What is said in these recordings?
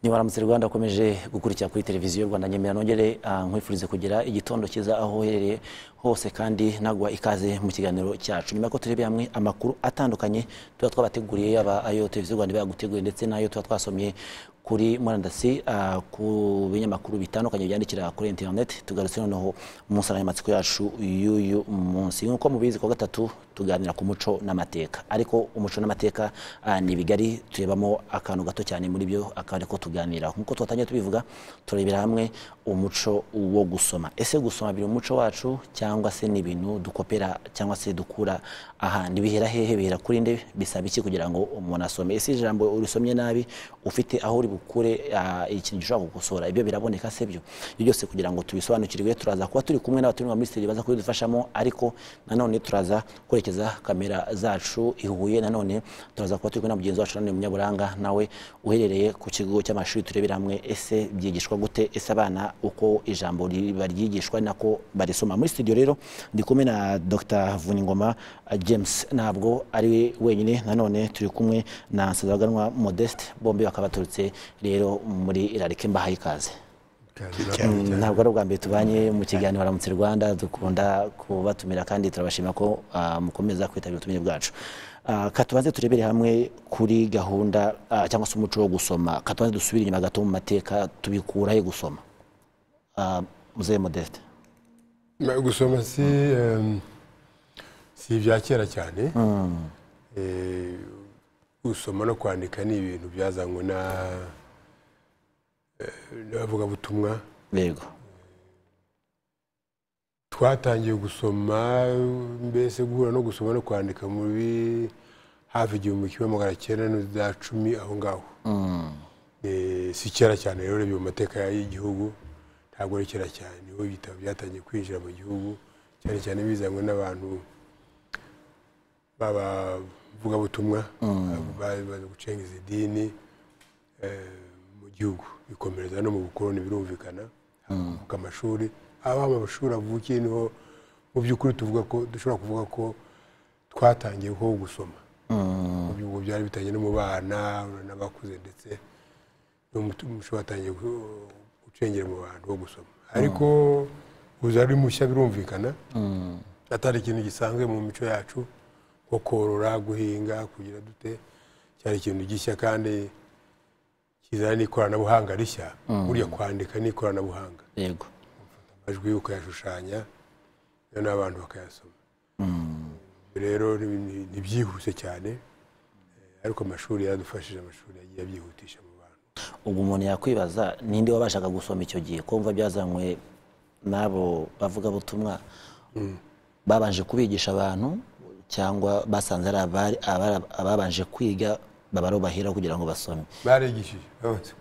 Ni waramutse Rwanda akomeje gukurikira kuri televiziyo Rwanda nyemera nongere nkwifurize kugira igitondo kiza aho uherereye hose kandi nagwa ikaze mu kiganiro cyacu. Nyuma ko turebe hamwe amakuru atandukanye tuba twabateguriye yaba ayo televiziyo Rwanda baguteguye ndetse nayo tuba twasomye kuri murandasi ku binyamakuru bitandukanye byandikira kuri internet. Tugarutse noneho umusaranyamatsiko yacu y'uyu munsi nkuko mubizi ko gatatu tuganira ku muco n'amateka, ariko umuco n'amateka ni bigari turebamo akantu gato cyane muri byo akari ko tuganira. Nkuko twatangiye tubivuga turebera hamwe umuco wo gusoma. Ese gusoma biri umuco wacu cyangwa se ni ibintu dukopera cyangwa se dukura ahandi? Bihera hehe, bihera kuri nde, bisaba iki kugira ngo umuntu asome? Ese ijambo urisomye nabi ufite aho uri bukure ikintu gishobora gukosora, ibyo biraboneka se byo? Ibyo byose kugira ngo tubisobanukirwe turaza kuba turi kumwe n'abaturi mu ministeri baza kudufashamo, ariko nanone turaza kwerekeza kamera zacu ihuye. Nanone turaza kuba turi kumwe na mugenzi wacu Nanone Munyaburanga nawe uherereye ku kigo cy'amashuri turebera hamwe ese byigishwa gute, ese abana uko ijambo baryigishwa nako barisoma. Muri studio rero ndi kumwe na Dr. Vuningoma James, ntabwo ari wenyine, nanone turi kumwe na Nsazaganwa Modeste, bombi bakaba baturutse rero muri irarike mbahaye ikaze. Ntabwo ari ubwa mbere tubanye mu kiganiro Waramutse Rwanda, dukunda kubatumira kandi turabashima ko mukomeza kwitabira ubutumire bwacu. Katubanze turebere hamwe kuri gahunda cyangwa se umuco wo gusoma. Katubanze dusubire inyuma gato mu mateka, tubikura he gusoma? Muzee Modeste. Gusoma si ibya kera cyane. Gusoma no kwandika ni ibintu byazanywe n'abavuga butumwa. Yego. Twatangiye gusoma, mbese guhura no gusoma no kwandika muri hafi 1910 aho ngaho. Si kera cyane rero byo mateka y'igihugu, ntabwo ari kera cyane. Niho ibitabo byatangiye kwinjira mu gihugu, cyane cyane bizanywe n'abantu bavuga butumwa baza gucengeza idini mu gihugu, bikomereza no mu bukoloni birumvikana. Ku amashuri amashuri avukiye niho mu by'ukuri tuvuga ko dushobora kuvuga ko twatangiye ko gusoma. Mu by'ubwo byari bitangiye no mu bana n'abakuze, ndetse n'umuco watangiye gucengera mu bantu wo gusoma. Ariko uzari mushya birumvikana, atari ikintu gisanzwe mu mico yacu ko korora, guhinga, kugira dute. Cyari ikintu gishya kandi kizana n'ikoranabuhanga rishya. Burya kwandika n'ikoranabuhanga. Yego. Amajwi ukayashushanya n'abantu bakayasoma. Rero ni byihuse cyane, ariko amashuri yadufashije, amashuri yagiye byihutisha mu bantu. Ubwo umuntu yakwibaza ninde wabashaga gusoma icyo gihe, ko mva byazanywe nabo bavuga butumwa? Babanje kubigisha abantu cyangwa basanze ari ababanje kwiga babaro bahera kugira ngo basome? Barigishije,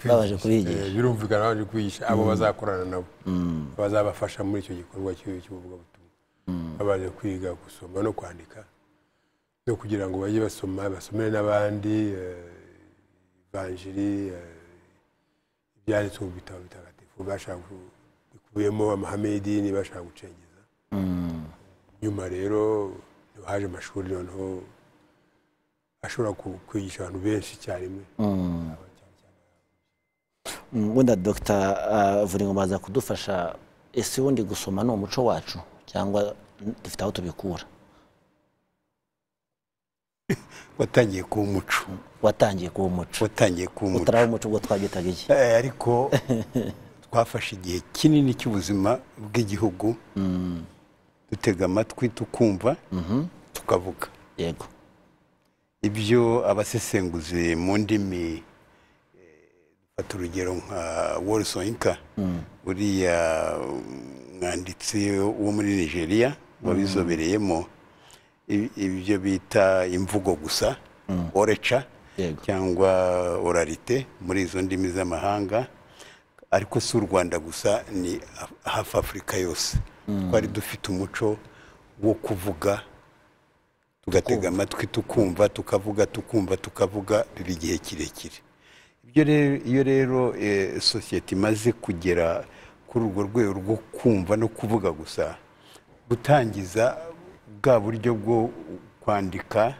babaje kubigisha. Birumvikana baje kwigisha abo bazakorana nabo, bazabafasha muri icyo gikorwa cy'ubuvuga butumwa. Babaje kwiga gusoma no kwandika, no kugira ngo bajye basomere n'abandi Evanjiri, ibyanditswe mu bitabo bitagatifu, bashaka bikubiyemo amahame y'idini, bashaka gucengeza. Nyuma rero haje amashuri noneho ashobora kwigisha abantu benshi icyarimwe. Wenda Dr. Vuningoma aza kudufasha. Ese wundi gusoma ni umuco wacu cyangwa dufite aho tubikura? Watangiye ku umuco. Watangiye ku umuco. Watangiye ku umuco. Utaraho umuco ubwo twagitaga iki? Ariko twafashe igihe kinini cy'ubuzima bw'igihugu, dutega amatwi tukumva, tukavuga. Yego. Ibyo abasesenguzi mu ndimi, dufata urugero nka Wolsoyinka, uriya mwanditsi wo muri Nigeria wabizobereyemo ibyo bita imvugo gusa, orecha cyangwa oralite muri izo ndimi z'amahanga. Ariko si u Rwanda gusa, ni hafi Afurika yose. Twari dufite umuco wo kuvuga, tugatega amatwi tukumva, tukavuga, tukumva, tukavuga biri igihe kirekire. Iyo rero sosiyete imaze kugera kuri urwo rwego rwo kumva no kuvuga gusa, gutangiza bwa buryo bwo kwandika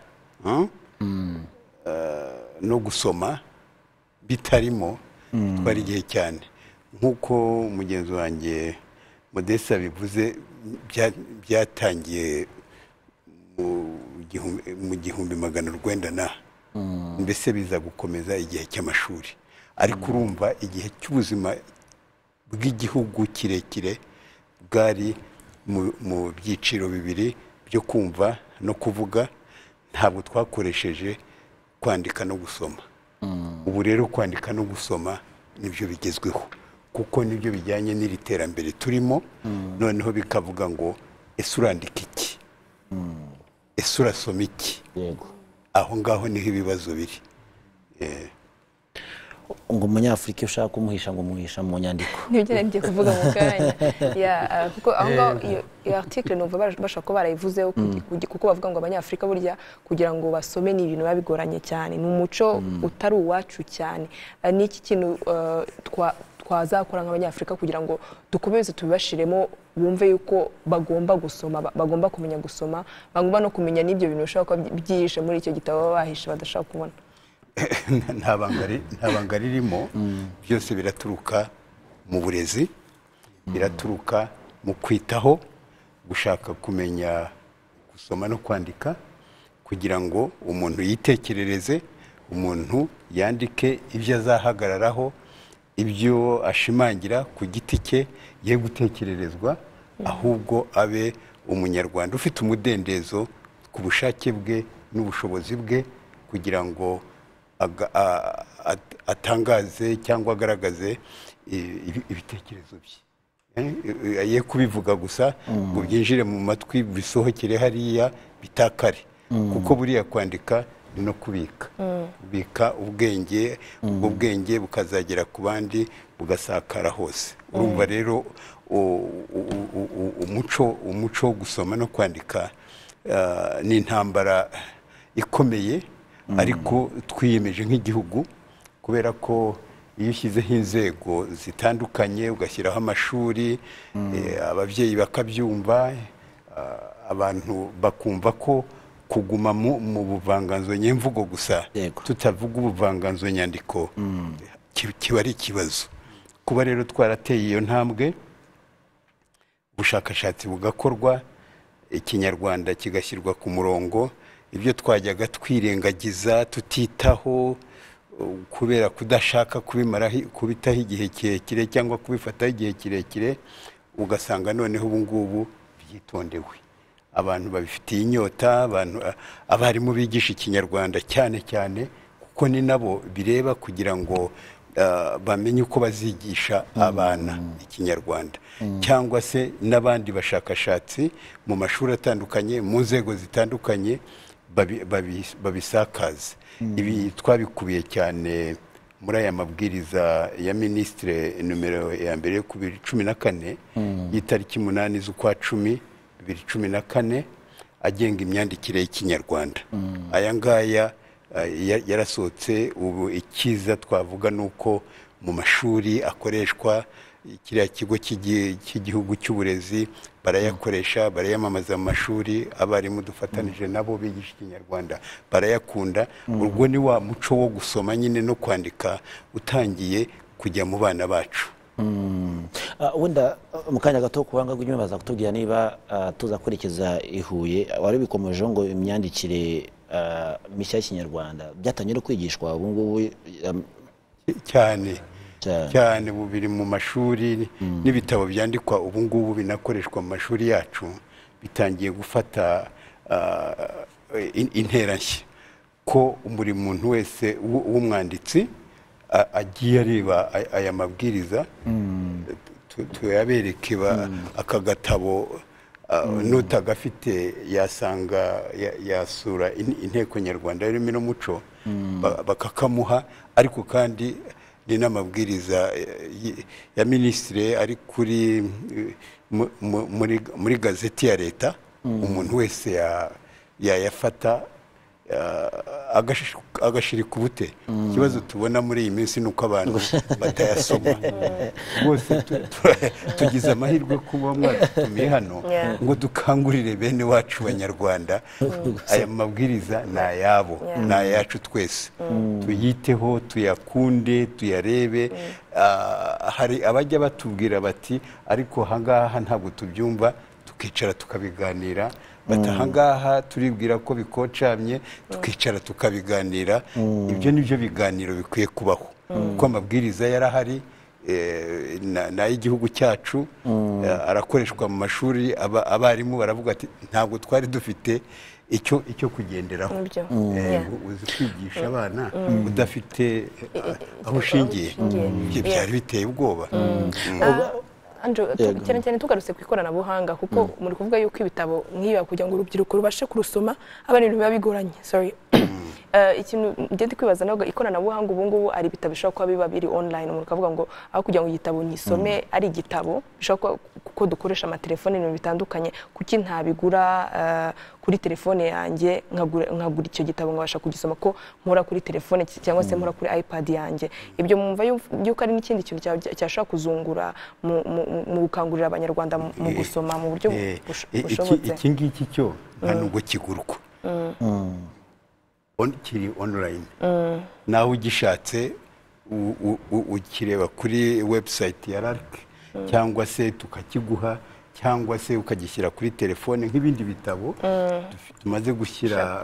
no gusoma bitarimo, bitwara igihe cyane nk'uko mugenzi wanjye Modeste bivuze byatangiye mu 1900 mbese biza gukomeza igihe cy'amashuri ariko urumva igihe cy'ubuzima bw'igihugu kirekire bwari mu byiciro bibiri byo kumva no kuvuga ntabwo twakoresheje kwandika no gusoma ubu rero kwandika no gusoma nibyo bigezweho kuko nibyo bijyanye n'iri terambere turimo noneho bikavuga ngo ese urandika iki ese urasoma iki yego aho ngaho niho ibibazo biri ngo umunyafurika ushaka kumuhisha ngo umuhisha mu nyandiko nibyo ngiye kuvuga mu kanya kuko aho ngaho iyo article numva bashaka ko barayivuzeho kuko bavuga ngo abanyafurika burya kugira ngo basome ni ibintu biba bigoranye cyane ni umuco utari uwacu cyane n'iki kintu twazakora nk'abanyafurika kugira ngo dukomeze tubibashiremo bumve yuko bagomba gusoma bagomba kumenya gusoma bagomba no kumenya n'ibyo bintu bishobora kuba byihishe muri icyo gitabo baba bahishe badashaka kubona nta banga ririmo byose biraturuka mu burezi biraturuka mu kwitaho gushaka kumenya gusoma no kwandika kugira ngo umuntu yitekerereze umuntu yandike ibyo azahagararaho ibyo ashimangira ku giti cye ye gutekererezwa ahubwo abe umunyarwanda ufite umudendezo ku bushake bwe n'ubushobozi bwe kugira ngo atangaze cyangwa agaragaze ibitekerezo bye ye kubivuga gusa ngo byinjire mu matwi bisohokere hariya bitakare kuko buriya kwandika ni no kubika ubwenge ubwo bwenge bukazagera ku bandi bugasakara hose urumva rero umuco wo gusoma no kwandika ni intambara ikomeye ariko twiyemeje nk'igihugu kubera ko iyo ushyizeho inzego zitandukanye ugashyiraho amashuri ababyeyi bakabyumva abantu bakumva ko kuguma mu buvanganzo nyemvugo gusa tutavuga ubuvanganzo nyandiko kiba ari ikibazo kuba rero twarateye iyo ntambwe ubushakashatsi bugakorwa ikinyarwanda kigashyirwa ku murongo ibyo twajyaga twirengagiza tutitaho kubera kudashaka kubitaho igihe kirekire cyangwa kubifataho igihe kirekire ugasanga noneho ubu ngubu byitondewe abantu babifitiye inyota abarimu bigisha ikinyarwanda cyane cyane kuko ni nabo bireba kugira ngo bamenye uko bazigisha abana ikinyarwanda cyangwa se n'abandi bashakashatsi mu mashuri atandukanye mu nzego zitandukanye babisakaze ibi twabikubiye cyane muri aya mabwiriza ya Minisitiri numero ya mbere yo 2014 y'itariki 8 z'ukwa 10 2014 agenga imyandikire y'ikinyarwanda aya ngaya yarasohotse ubu ikiza twavuga nuko mu mashuri akoreshwa kiriya kigo cy'igihugu cy'uburezi barayakoresha barayamamaza mu mashuri abarimu dufatanije nabo bigisha ikinyarwanda barayakunda urwo ni wa muco wo gusoma nyine no kwandika utangiye kujya mu bana bacu wenda mu kanya gato kubanga rw'inyuma baza kutubwira niba tuzakurikiza ihuye wari bikomeje ngo imyandikire mishya y'ikinyarwanda byatangiye no kwigishwa ubu ngubu cyane biri mu mashuri n'ibitabo byandikwa ubu ngubu binakoreshwa mu mashuri yacu bitangiye gufata intera nshya ko buri muntu wese w'umwanditsi agiye areba aya mabwiriza tuyabereke aka gatabo n'utagafite yasanga yasura inteko nyarwanda y'ururimi n'umuco bakakamuha ariko kandi ni n'amabwiriza ya Minisitiri ari kuri muri gazeti ya leta umuntu wese yayafata agashirika ubute. Ikibazo tubona muri iyi minsi ni uko abantu batayasoma rwose. Tugize amahirwe kuba mwadutumiye hano ngo dukangurire bene wacu banyarwanda, aya mabwiriza ni ayabo, ni ayacu twese. Tuyiteho, tuyakunde, tuyarebe. Hari abajya batubwira bati ariko ahangaha ntabwo tubyumva, tukicara tukabiganira. Batahangaha turibwira ko bikocamye, tukicara tukabiganira. Ibyo nibyo biganiro bikwiye kubaho, kuko amabwiriza yarahari, n'ay'igihugu cyacu arakoreshwa mu mashuri. Abarimu baravuga ati ntabwo twari dufite icyo kugenderaho. Uzi kwigisha abana udafite aho ushingiye, byari biteye ubwoba. cyane cyane tugarutse ku ikoranabuhanga, kuko muri kuvuga yuko ibitabo nk'ibi kugira ngo urubyiruko rubashe kurusoma abana ibintu biba bigoranye. Ikintu ngende kwibaza naho, ikoranabuhanga ubu ngubu ari ibitabo bishobora kuba biba biri online, umuntu akavuga ngo aho kugira ngo igitabo nyisome ari igitabo, bishobora kuko dukoresha amatelefone ibintu bitandukanye, kuki ntabigura kuri telefone yanjye nkagura icyo gitabo nkabasha kugisoma ko nkora kuri telefone cyangwa se nkora kuri iPad yanjye. Ibyo mwumva yuko ari n'ikindi kintu cyashobora kuzungura mu gukangurira abanyarwanda mu gusoma mu buryo bushobotse. Iki ngiki cyo nta nubwo kigurwa, kiri online. Nawe ugishatse ukireba kuri website ya RARC, cyangwa se tukakiguha, cyangwa se ukagishyira kuri telefone nk'ibindi bitabo tumaze gushyira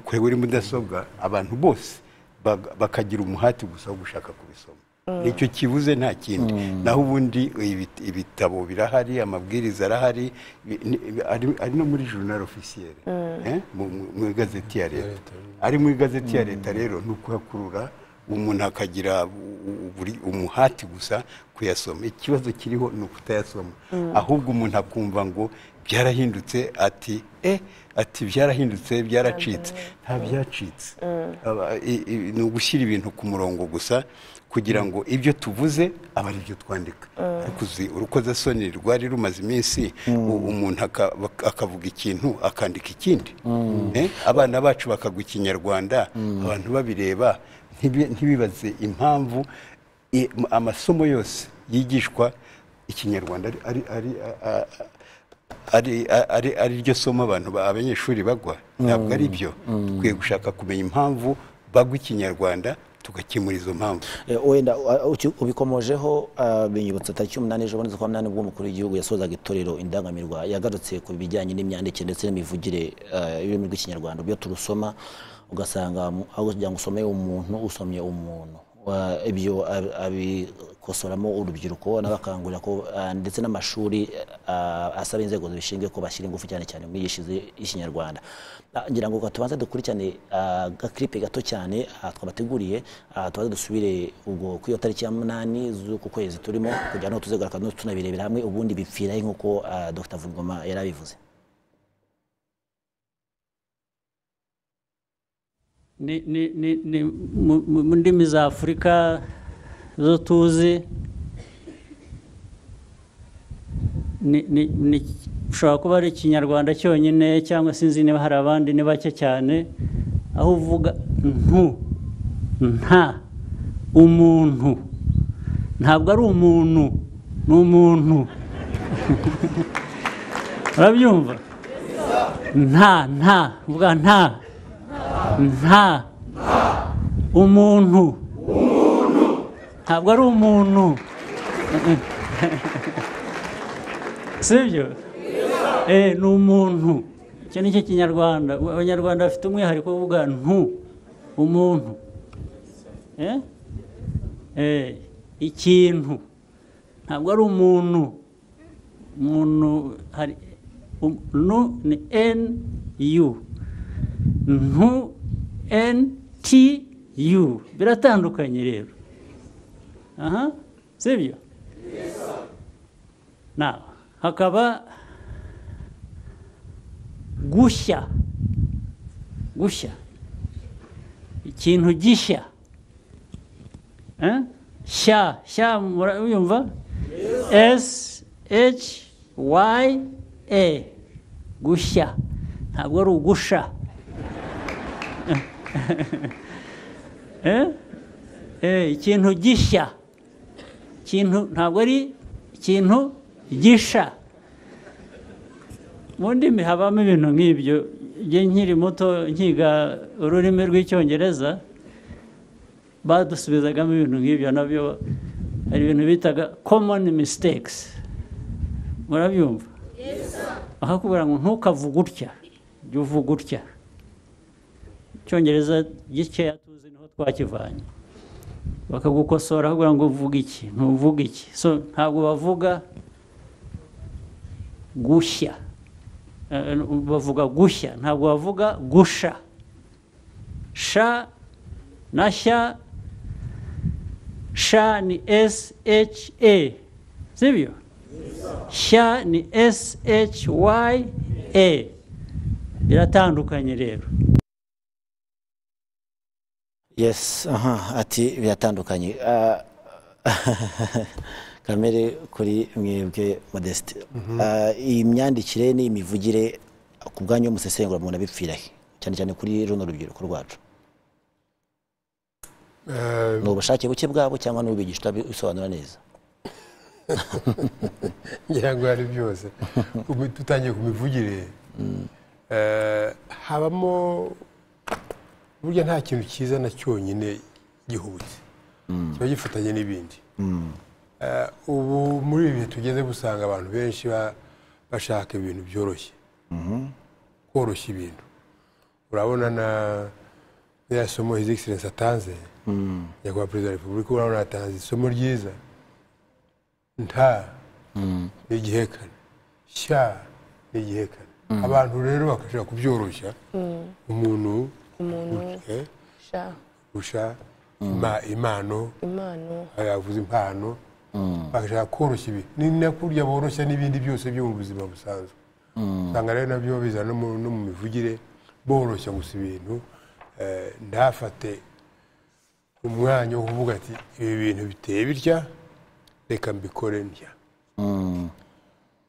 kuri mudasobwa. Abantu bose bakagira umuhati gusa wo gushaka kubisoma. Nicyo kibuze, nta kindi. Naho ubundi ibitabo birahari, amabwiriza arahari, ari no muri journal officiel, mu igazeti ya leta. Ari mu igazeti ya leta rero ni ukuhakurura umuntu akagira umuhati gusa kuyasoma. Ikibazo kiriho ni ukutayasoma, ahubwo umuntu akumva ngo byarahindutse, ati byarahindutse, byaracitse. Nta byacitse, ni ugushyira ibintu ku murongo gusa, kugira ngo ibyo tuvuze aba ari byo twandika. Ariko uzi urukozasoni rwari rumaze iminsi, umuntu akavuga ikintu akandika ikindi. Abana bacu bakagwa Ikinyarwanda, abantu babireba ntibibaze impamvu amasomo yose yigishwa Ikinyarwanda ari ryo somo abanyeshuri bagwa. Ntabwo ari byo. Dukwiye gushaka kumenya impamvu bagwa Ikinyarwanda, tugakemura izo mpamvu. Wenda ubikomojeho, binyibutsa tariki 8 ejo bundi z'ukwa 8 ubwo umukuru w'igihugu yasozaga itorero Indangamirwa, yagarutse ku bijyanye n'imyandikire ndetse n'imivugire y'ururimi rw'Ikinyarwanda. Byo turusoma ugasanga aho kugira ngo usome umuntu, usomye umuntu. Ibyo abikosoramo urubyiruko n'abakangurira ko ndetse n'amashuri asaba inzego zibishinzwe ko bashyira ingufu cyane cyane mu myigishirize y'Ikinyarwanda. Ngira ngo tubanze dukurikirane agaklipe gato cyane twabateguriye, tubanze dusubire ubwo kuri iyo tariki ya 8 z'uku kwezi turimo, kugira ngo tuzegaruka tunabirebera hamwe ubundi bipfira nk'uko Dr. Vuningoma yarabivuze. Mu ndimi za Afurika zo tuzi, ushobora kuba ari Ikinyarwanda cyonyine, cyangwa sinzi niba hari abandi, ni bake cyane, aho uvuga nta, umuntu. Ntabwo ari umuntu, ni umuntu. Urabyumva? Uvuga nta, umuntu. Ntabwo ari umuntu. Sibyo? Ni umuntu. Icyo ni cyo Kinyarwanda. Abanyarwanda bafite umwihariko wo kuvuga umuntu. Ikintu. Ntabwo ari umuntu. Umuntu hari ni NU. NTU. Biratandukanye rero. Sibyo? Now, hakaba gushya. Ikintu gishya. Sha murayumva? SHYA. Gushya. Ntabwo ari ugusha. ikintu gishya, ikintu ntabwo ari ikintu gisha. Mu ndimi habamo ibintu nk'ibyo. Njye nkiri muto nkiga ururimi rw'icyongereza badusubizagamo ibintu nk'ibyo, nabyo hari ibintu bitaga common mistakes. Murabyumva? Bakakubwira ngo ntukavuge utya, jya uvuga utya. Icyongereza gikeya tuzi niho twakivanye. Bakagukosora bakubwira ngo uvuge iki, ntuvuge iki. So ntabwo bavuga gushya, bavuga gushya, ntabwo bavuga gusha. Sha na sha, sha ni SHA, sibyo? Sha ni SHYA. Biratandukanye rero. Yes, ati biratandukanye. Kamere kuri mwebwe Modeste. Iyi myandikire ni imivugire ku bwanyu musesengura mubona bipfira he, cyane cyane kuri runo rubyiruko rwacu? Ni ubushake buke bwabo cyangwa n'ubigisha bisobanura neza? ngira ngo ari byose. Tutangiye ku mivugire, habamo burya nta kintu cyiza na cyonyine gihubutse, kiba gifatanye n'ibindi. Ubu muri ibi bihe tugeze busanga abantu benshi bashaka ibintu byoroshye, koroshya ibintu. Urabona na somo His Excellence atanze, nyakubahwa Perezida wa Repubulika, urabona atanze isomo ryiza. Nta ni igihekane, sha ni igihekane. Abantu rero bakashaka kubyoroshya. Umuntu usha impano, yavuze impano, bakashaka koroshya ibi. Ni nakurya boroshya n'ibindi byose byo mu buzima busanzwe. Usanga rero nabyo biza no mu mivugire, boroshya gusa ibintu. Ndafate umwanya wo kuvuga ati ibi bintu biteye bitya, reka mbikore ntya.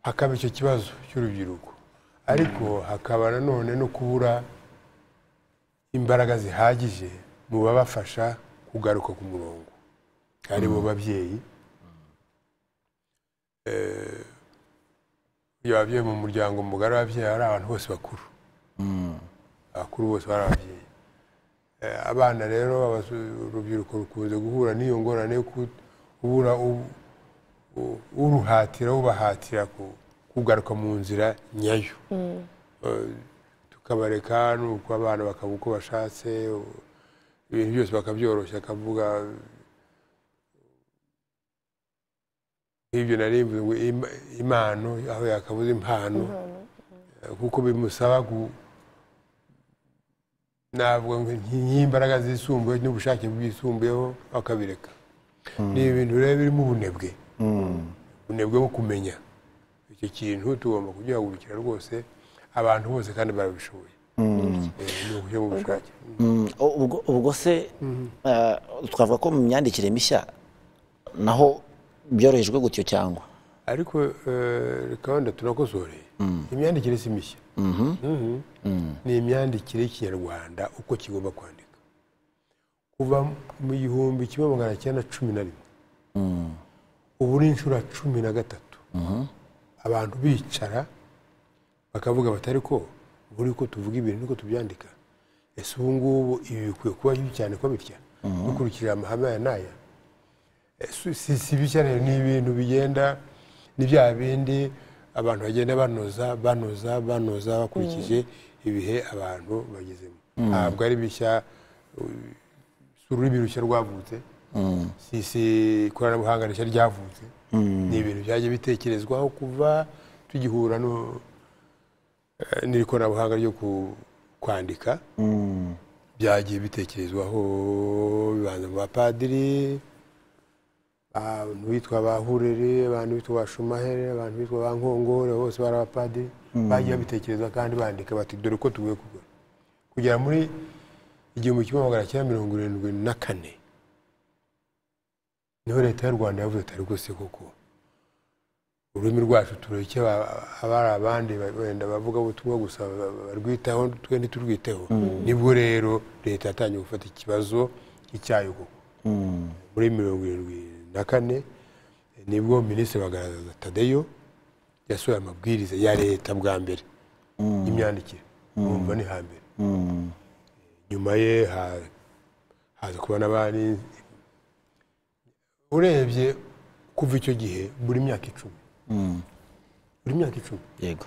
Hakaba icyo kibazo cy'urubyiruko, ariko hakaba nanone no kubura imbaraga zihagije mu babafasha kugaruka ku murongo, ari bo babyeyi. Ababyeyi mu muryango mugari w'ababyeyi ari abantu bose bakuru, abakuru bose bari ababyeyi. Abana rero urubyiruko rukunze guhura n'iyo ngorane yo kubura uruhatira, ubahatira kugaruka mu nzira nyayo. Tukabareka nuko abana bakaba uko bashatse, ibintu byose bakabyoroshya, akavuga ibyo narimbuye ngo impano aho yakabuze impano, kuko bimusaba ntabwo nk'imbaraga zisumbuye n'ubushake bwisumbuyeho bakabireka. Ni ibintu rero birimo ubunebwe, ubunebwe bwo kumenya icyo kintu. Tugomba kugihagurukira rwose, abantu bose kandi barabishoboye. Ni uburyo bw'ubushake. Ubwo se twavuga ko mu myandikire mishya naho byorohejwe gutyo cyangwa? Ariko reka wenda tunakosoreye, imyandikire si mishya. Ni imyandikire y'Ikinyarwanda uko kigomba kwandika kuva mu 1911. Ubu ni inshuro 13 abantu bicara bakavuga batari ko buri ko tuvuga ibintu niko tubyandika. Ese ubu ngubu ibi bikwiye kuba cyane ko bitya dukurikira amahame aya n'aya? Si bitya rero, ni ibintu bigenda, ni bya bindi abantu bagenda banoza bakurikije ibihe abantu bagezemo. Ntabwo ari bishya, ururimi rushya rwavutse, si ikoranabuhanga rishya ryavutse. Ni ibintu byagiye bitekerezwaho kuva tugihura n'ikoranabuhanga ryo kwandika. Byagiye bitekerezwaho, bibanza mu bapadiri, abantu bitwa Bahurere, abantu bitwa Bashumahere, abantu bitwa Bankongore, bose bari abapadiri. Bagiye bitekereza kandi bandika bati dore ko tugiye kugura. Kugera muri 1974 niho leta y'u Rwanda yavuze ati rwose koko ururimi rwacu tureke abari abandi wenda bavuga ubutumwa gusa barwitaho twe ntiturwiteho nibwo rero leta yatangiye gufata ikibazo icyayo koko muri 74 nibwo minisitiri bagaragaza Tadeyo yasohoye amabwiriza ya leta bwa mbere y'imyandikire numva ni hambere nyuma ye haza kuba n'abandi urebye kuva icyo gihe buri myaka 10 buri myaka 10 yego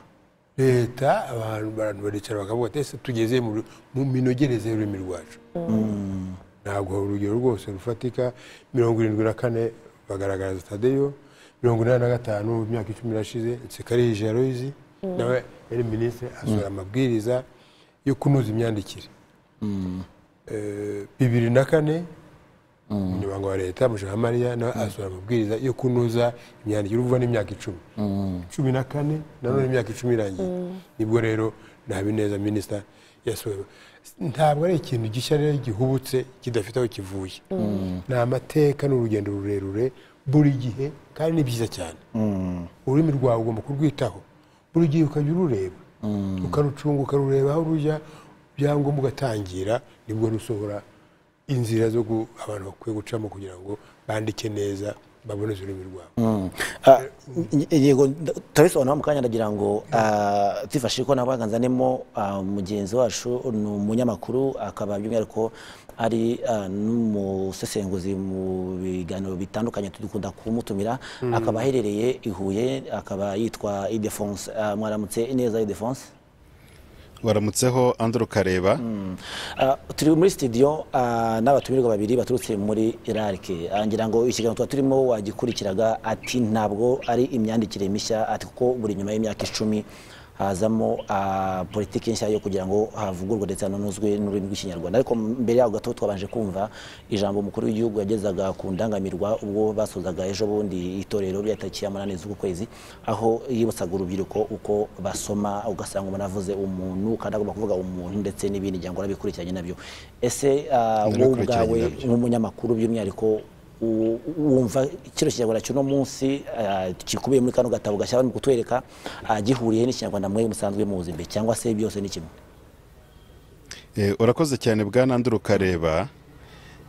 leta abantu baricara bakavuga ati ese tugeze mu minogereze y'ururimi rwacu ntabwo urugero rwose rufatika 74 bagaragaza Tadeyo 85 mu myaka 10 irashize Nsekarije Aloyizi nawe yari minisitiri asohora amabwiriza yo kunoza imyandikire 2004 umunyamabanga wa leta Mujawamariya nawe asohora amabwiriza yo kunoza imyandikire uvuga n'imyaka 10 14 nanone imyaka 10 irangiye nibwo rero Habineza minisita yasohoye ntabwo ari ikintu gishya rero gihubutse kidafite aho kivuye ni amateka n'urugendo rurerure buri gihe kandi ni byiza cyane ururimi rwawe ugomba kurwitaho buri gihe ukajya urureba ukarucunga ukarureba aho rujya byangombwa ugatangira nibwo rusohora inzira zo abantu bakwiye gucamo kugira ngo bandike neza babone ururimi rwabo yego turabisobanura mu kanya ndagira ngo tifashe ko nabaganzanemo mugenzi wacu ni umunyamakuru akaba by'umwihariko ari n'umusesenguzi mu biganiro bitandukanye tudukunda kumutumira akaba aherereye i Huye akaba yitwa Idefonse mwaramutse neza Idefonse waramutseho Andrew Kareba turi muri studio n'abatumirwa babiri baturutse muri Irarike ngira ngo ikiganiro turimo wagikurikiraga ati ntabwo ari imyandikire mishya ati kuko buri nyuma y'imyaka 10 hazamo politiki nshya yo kugira ngo havugurwe ndetse nanozwe n'ururimi rw'ikinyarwanda ariko mbere yaho gato twabanje kumva ijambo umukuru w'igihugu yagezaga ku ndangamirwa ubwo basozaga ejo bundi itorero rya tariki ya 8 z'uku kwezi aho yibutsaga urubyiruko uko basoma ugasanga umuntu avuze umuntu kandi agomba kuvuga umuntu ndetse n'ibindi ngira ngo arabikurikiranye nabyo ese wowe ubwawe nk'umunyamakuru by'umwihariko wumva kino kinyarwanda cy'uno munsi kikubiye muri kano gatabo gashyira mu kutwereka gihuriye n'ikinyarwanda mwe musanzwe muzi mbe cyangwa se byose ni kimwe urakoze cyane bwana Andrew Kareba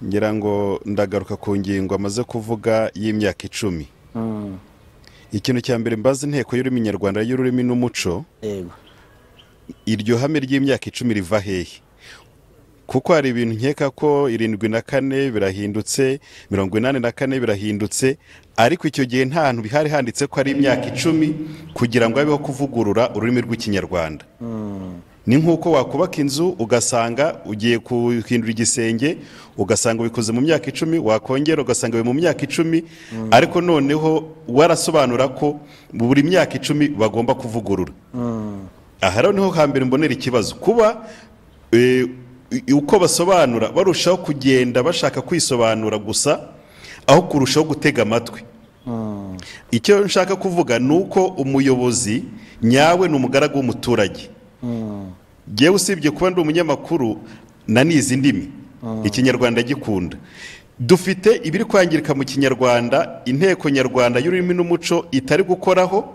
ngira ngo ndagaruka ku ngingo amaze kuvuga y'imyaka 10 ikintu cya mbere mbaza inteko y'ururimi nyarwanda y'ururimi n'umuco yego iryo hame ry'imyaka 10 riva hehe kuko hari ibintu nkeka ko 74 birahindutse 84 birahindutse ariko icyo gihe nta hantu bihari handitse ko ari imyaka 10 kugira ngo habeho kuvugurura ururimi rw'ikinyarwanda ni nkuko wakubaka inzu ugasanga ugiye kuhindura igisenge ugasanga ubikoze mu myaka 10 wakongera ugasanga mu myaka 10 ariko noneho warasobanura ko buri myaka 10 bagomba kuvugurura aha rero niho hambere mbonera ikibazo kuba uko basobanura barushaho kugenda bashaka kwisobanura gusa aho kurushaho gutega amatwi icyo nshaka kuvuga nuko umuyobozi nyawe n'umugaragu w'umuturage jewe usibye kuba ndi umunyamakuru nanize indimi ikinyarwanda gikunda dufite ibiri kwangirika mu kinyarwanda inteko nyarwanda y'ururimi n'umuco itari gukoraho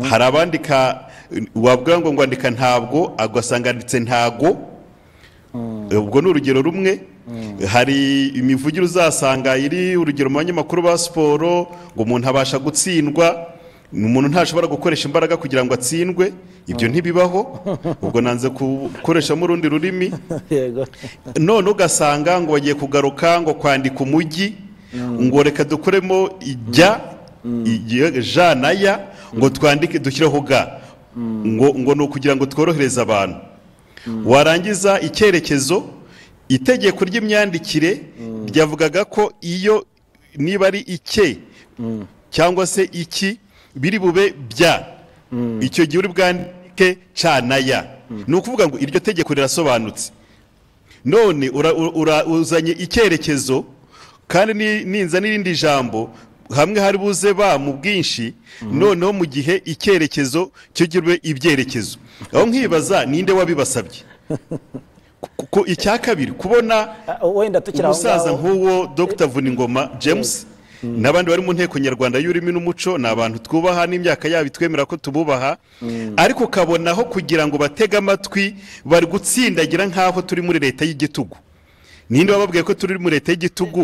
hari abandika wabwira ngo ngwandika ntabwo agasanga anditse ntago ubwo ni urugero rumwe hari imivugiro uzasanga iri urugero mu banyamakuru ba siporo ngo umuntu abasha gutsindwa umuntu ntashobora gukoresha imbaraga kugira ngo atsindwe ibyo ntibibaho ubwo nanze gukoreshamo urundi rurimi none ugasanga ngo bagiye kugaruka ngo kwandika umujyi ngo reka dukoremo ijya ja na ya ngo twandike dushyireho ga ngo ni ukugira ngo tworohereze abantu warangiza icyerekezo itegeko ry'imyandikire ryavugaga ko iyo niba ari ike cyangwa se iki biri bube bya icyo gihe uri bwandike cana ya ni ukuvuga ngo iryo tegeko rirasobanutse none uzanye icyerekezo kandi ninza n'irindi jambo hamwe hari buze ba mu bwinshi noneho mu gihe icyerekezo cyo girwe ibyerekezo aho nkibaza ninde wabibasabye icya kabiri kubona wenda tukira umusaza nk'uwo Dr Vuningoma James n'abandi bari mu nteko nyarwanda y'ururimi n'umuco ni abantu twubaha n'imyaka yabo itwemera ko tububaha ariko ukabonaho kugira ngo batege amatwi bari gutsindagira nk'aho turi muri leta y'igitugu. Ninde wababwiye ko turi muri leta y'igitugu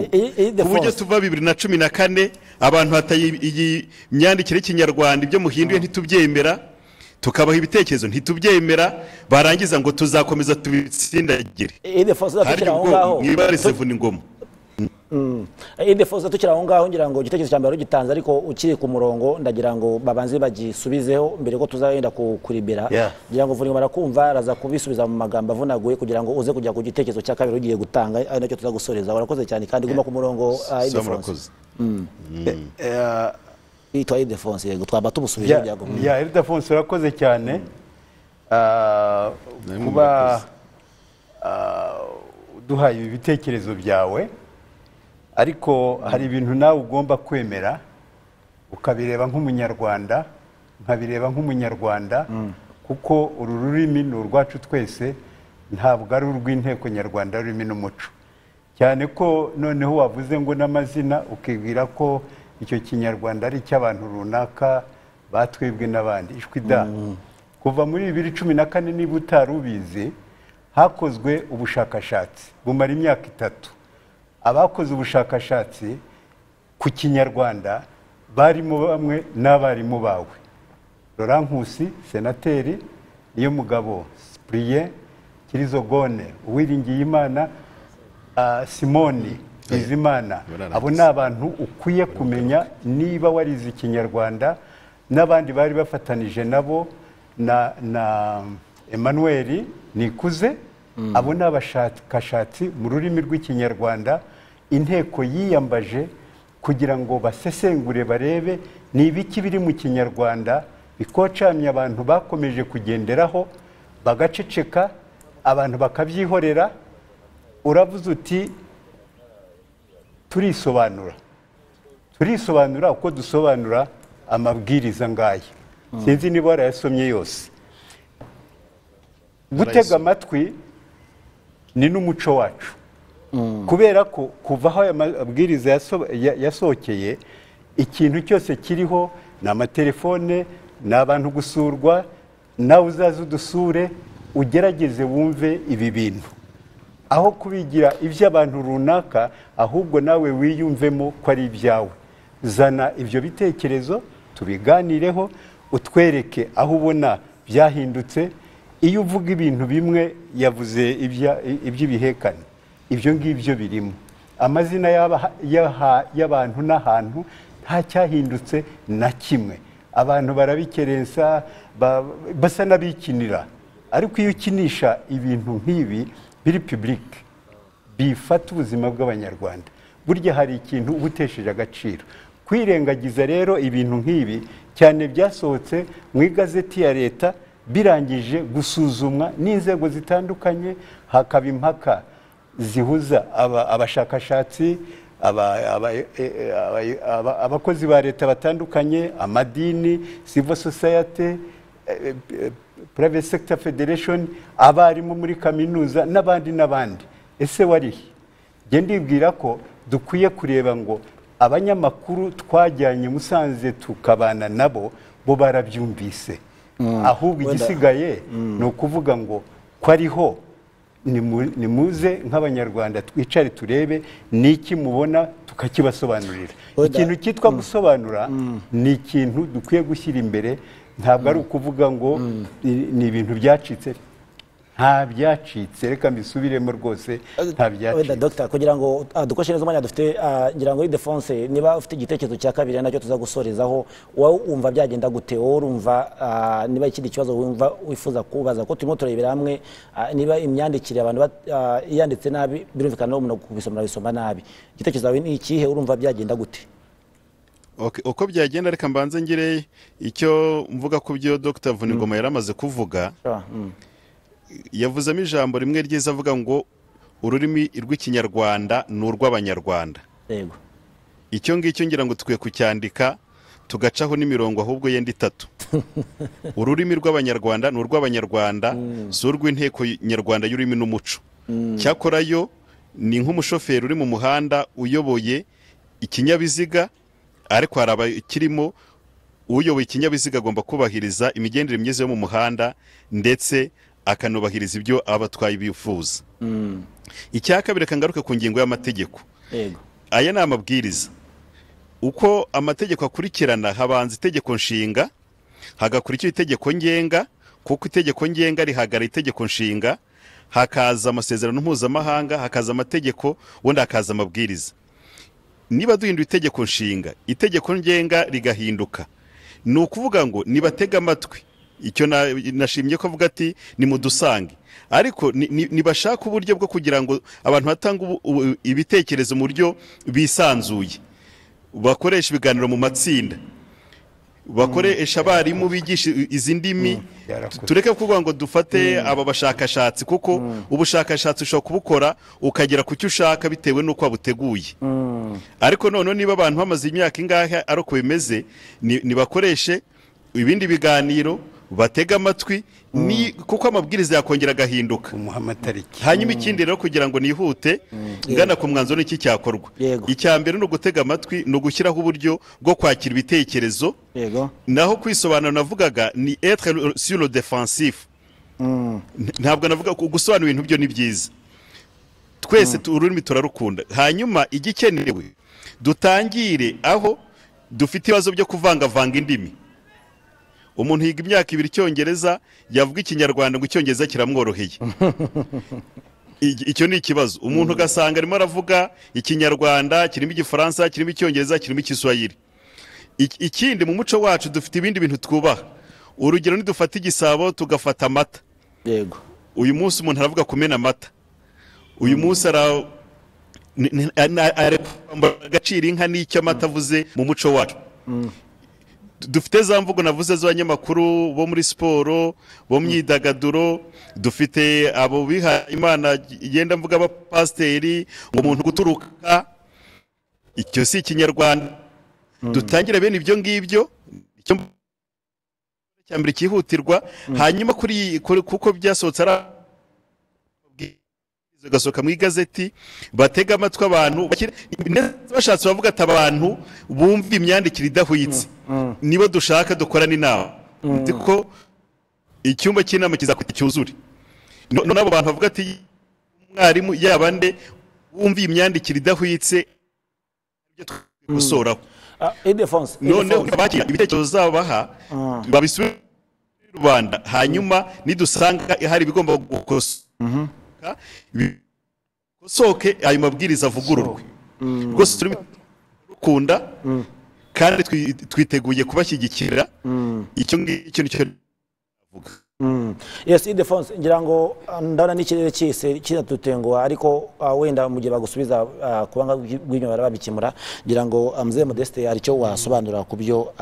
ku buryo tuva 2014 abantu hataye iyi myandikire y'ikinyarwanda ibyo muhinduye ntitubyemera tukabaha ibitekerezo ntitubyemera barangiza ngo tuzakomeza tubitsindagire mwibarize vuna ingoma. Idefoza tukira aho ngaho ngira ngo igitekerezo cya mbere gitanze ariko ukiri ku murongo ndagira ngo babanze bagisubizeho mbere ko tuzagenda kuribera ngira ngo vuna barakumva araza kubisubiza mu magambo avunaguye kugira ngo uze kujya ku gitekerezo cya kabiri ugiye gutanga ari nacyo tuzagusoreza. Warakoze cyane kandi guma ku murongo Idefoza. Itwa Idefoza yego twaba tubusubije byago. Idefoza urakoze cyane kuba duhaye ibitekerezo byawe ariko hari ibintu nawe ugomba kwemera ukabireba nk'umunyarwanda nkabireba nk'umunyarwanda kuko uru rurimi ni urwacu twese ntabwo ari urw'inteko nyarwanda rurimi n'umuco cyane ko noneho wavuze ngo n'amazina ukibwira ko icyo kinyarwanda ari icy'abantu runaka batwebwe n'abandi ishwi da kuva muri 2014 niba utarubizi hakozwe ubushakashatsi bumara imyaka 3 abakoze ubushakashatsi ku kinyarwanda barimo bamwe n'abarimu bawe Laurent Nkusi senateri niyo mugabo Cyprien Kirizogone Uwiringiyimana Simoni Bizimana abo ni abantu ukwiye kumenya niba warize ikinyarwanda n'abandi bari bafatanije nabo na Emmanuel Nikuze abo ni abashakashatsi mu rurimi rw'ikinyarwanda inteko yiyambaje kugira ngo basesengure barebe ni ibiki biri mu kinyarwanda bikocamye abantu bakomeje kugenderaho bagaceceka abantu bakabyihorera. Uravuze uti turisobanura uko dusobanura amabwiriza ngaye sinzi niba warayasomye yose. Gutega amatwi ni n'umuco wacu kubera ko kuva aho amabwiriza yasohokeye ikintu cyose kiriho ni amatelefone ni abantu gusurwa nawe uzaze udusure ugerageze wumve ibi bintu aho kubigira iby'abantu runaka ahubwo nawe wiyumvemo ko ari ibyawe. Zana ibyo bitekerezo tubiganireho utwereke aho ubona byahindutse. Iyo uvuga ibintu bimwe yavuze iby'ibihekane ibyo ngibyo birimo amazina y'abantu n'ahantu nta cyahindutse na kimwe abantu barabikerensa basa n'abikinira ariko iyo ukinisha ibintu nk'ibi biri public bifata ubuzima bw'abanyarwanda burya hari ikintu ubutesheje agaciro. Kwirengagiza rero ibintu nk'ibi cyane byasohotse mu igazeti ya leta birangije gusuzumwa n'inzego zitandukanye hakaba impaka zihuza abashakashatsi abakozi ba leta batandukanye amadini civil society private sector federation abarimu muri kaminuza n'abandi. Ese warihe nge ndibwira ko dukwiye kureba ngo abanyamakuru twajyanye Musanze tukabana nabo bo barabyumvise ahubwo igisigaye ni ukuvuga ngo ko ariho nimuze nk'abanyarwanda twicare turebe niki mubona tukakibasobanurira. Ikintu cyitwa gusobanura ni ikintu dukwiye gushyira imbere ntabwo ari ukuvuga ngo ni ibintu byacitse nta byacitse reka mbisubiremo rwose nta byacitse. Dr. kugira ngo dukoreshe neza umwanya dufite ngira ngo Idefonse niba ufite igitekerezo cya kabiri nacyo tuzagusorezaho wowe umva byagenda gute wowe urumva niba ikindi kibazo wumva wifuza kubaza ko turimo turebera hamwe niba imyandikire abantu yanditse nabi birumvikana no kubisoma bisoma nabi igitekerezo zawe ni ikihe urumva byagenda gute? Uko byagenda reka mbanze ngire icyo mvuga ku byo Dr. Vuningoma yaramaze kuvuga. Yavuzemo ijambo rimwe ryiza avuga ngo ururimi rw'ikinyarwanda ni urw'abanyarwanda. Yego. Icyo ngicyo ngira ngo tukwiye kucyandika tugacaho n'imirongo ahubwo yenda 3. Ururimi rw'abanyarwanda ni urw'abanyarwanda si urw'inteko nyarwanda y'ururimi n'umuco. Cyakorayo ni nk'umushoferi uri mu muhanda uyoboye ikinyabiziga ariko hari abakirimo uyoboye ikinyabiziga agomba kubahiriza imigendere myiza yo mu muhanda ndetse akanubahiriza ibyo abatwaye bifuza. Icya kabiri kangaruke ku ngingo y'amategeko. Aya ni amabwiriza. Uko amategeko akurikirana habanza itegeko nshinga, hagakurikira itegeko ngenga, kuko itegeko ngenga rihagara itegeko nshinga, hakaza amasezerano mpuzamahanga, hakaza amategeko, ubundi hakaza amabwiriza. Niba duhinduye itegeko nshinga, itegeko ngenga rigahinduka, ni ukuvuga ngo nibatega amatwi. Icyo nashimye ko avuga ati ni mudusange, ariko nibashaka uburyo bwo kugira ngo abantu batanga ibitekerezo mu buryo bisanzuye, bakoresha ibiganiro mu matsinda, bakoresha abarimu bigisha izi ndimi. Tureke kuvuga ngo dufate aba bashakashatsi, kuko ubushakashatsi ushobora kubukora ukagera ku cyo ushaka bitewe n'uko wabuteguye. Ariko none niba abantu bamaze imyaka ingahe ari uko bimeze, nibakoreshe ibindi biganiro, batega amatwi, kuko amabwiriza yakongera agahinduka. Hanyuma ikindi rero kugira ngo nihute ngana ku mwanzuro n'iki cyakorwa, icya mbere ni ugutega amatwi, ni ugushyiraho uburyo bwo kwakira ibitekerezo. Naho kwisobanura navugaga ni être sur le défensif. Ntabwo navuga gusobanura ibintu byo ni byiza, twese ururimi turarukunda. Hanyuma igikenewe dutangire aho dufite ibibazo byo kuvangavanga indimi. Umuntu yiga imyaka 2 icyongereza, yavuga ikinyarwanda ngo icyongereza kiramworoheye. Icyo ni ikibazo. Umuntu ugasanga arimo aravuga ikinyarwanda kirimo igifaransa, kirimo icyongereza, kirimo igiswahili. Ikindi mu muco wacu dufite ibindi bintu twubaha. Urugero ni dufata igisabo tugafata amata. Uyu munsi umuntu aravuga kumena amata. Uyu munsi agaciro inka n'icyo amata avuze mu muco wacu. Dufite za mvugo navuze z'abanyamakuru bo muri siporo, bo myidagaduro, dufite abo biha Imana yenda mvuga abapasteri, ngo umuntu guturuka. Icyo si ikinyarwanda. Dutangira bene ibyo ngibyo, icyo cyambere kihutirwa. Hanyuma kuko byasohotse gasoka mu igazeti, batega amatwi abantu bashatse bavuga ati abantu bumva imyandikire idahwitse nibo dushaka dukorana inama, ndiko icyumba cy'inama kizakwita cyuzure. None abo bantu bavuga ati umwarimu yabande bumva imyandikire idahwitse ibyo twisoraho. None bakira ibitekerezo zabaha babisubira Rwanda, hanyuma nidusanga hari bigomba gukosoka ayo mabwiriza avugururwe. Rwose turukunda kandi twiteguye kubashyigikira. Icyo ngicyo nicyo avuga. Yes, Ildefonse, ngira ngo ndabona n'ikirere cyose kiratutenguha, ariko wenda mu gihe bagusubiza kubanga bw'inyo barabikemura, ngira ngo Mzee Modeste ari cyo wasobanura ku byo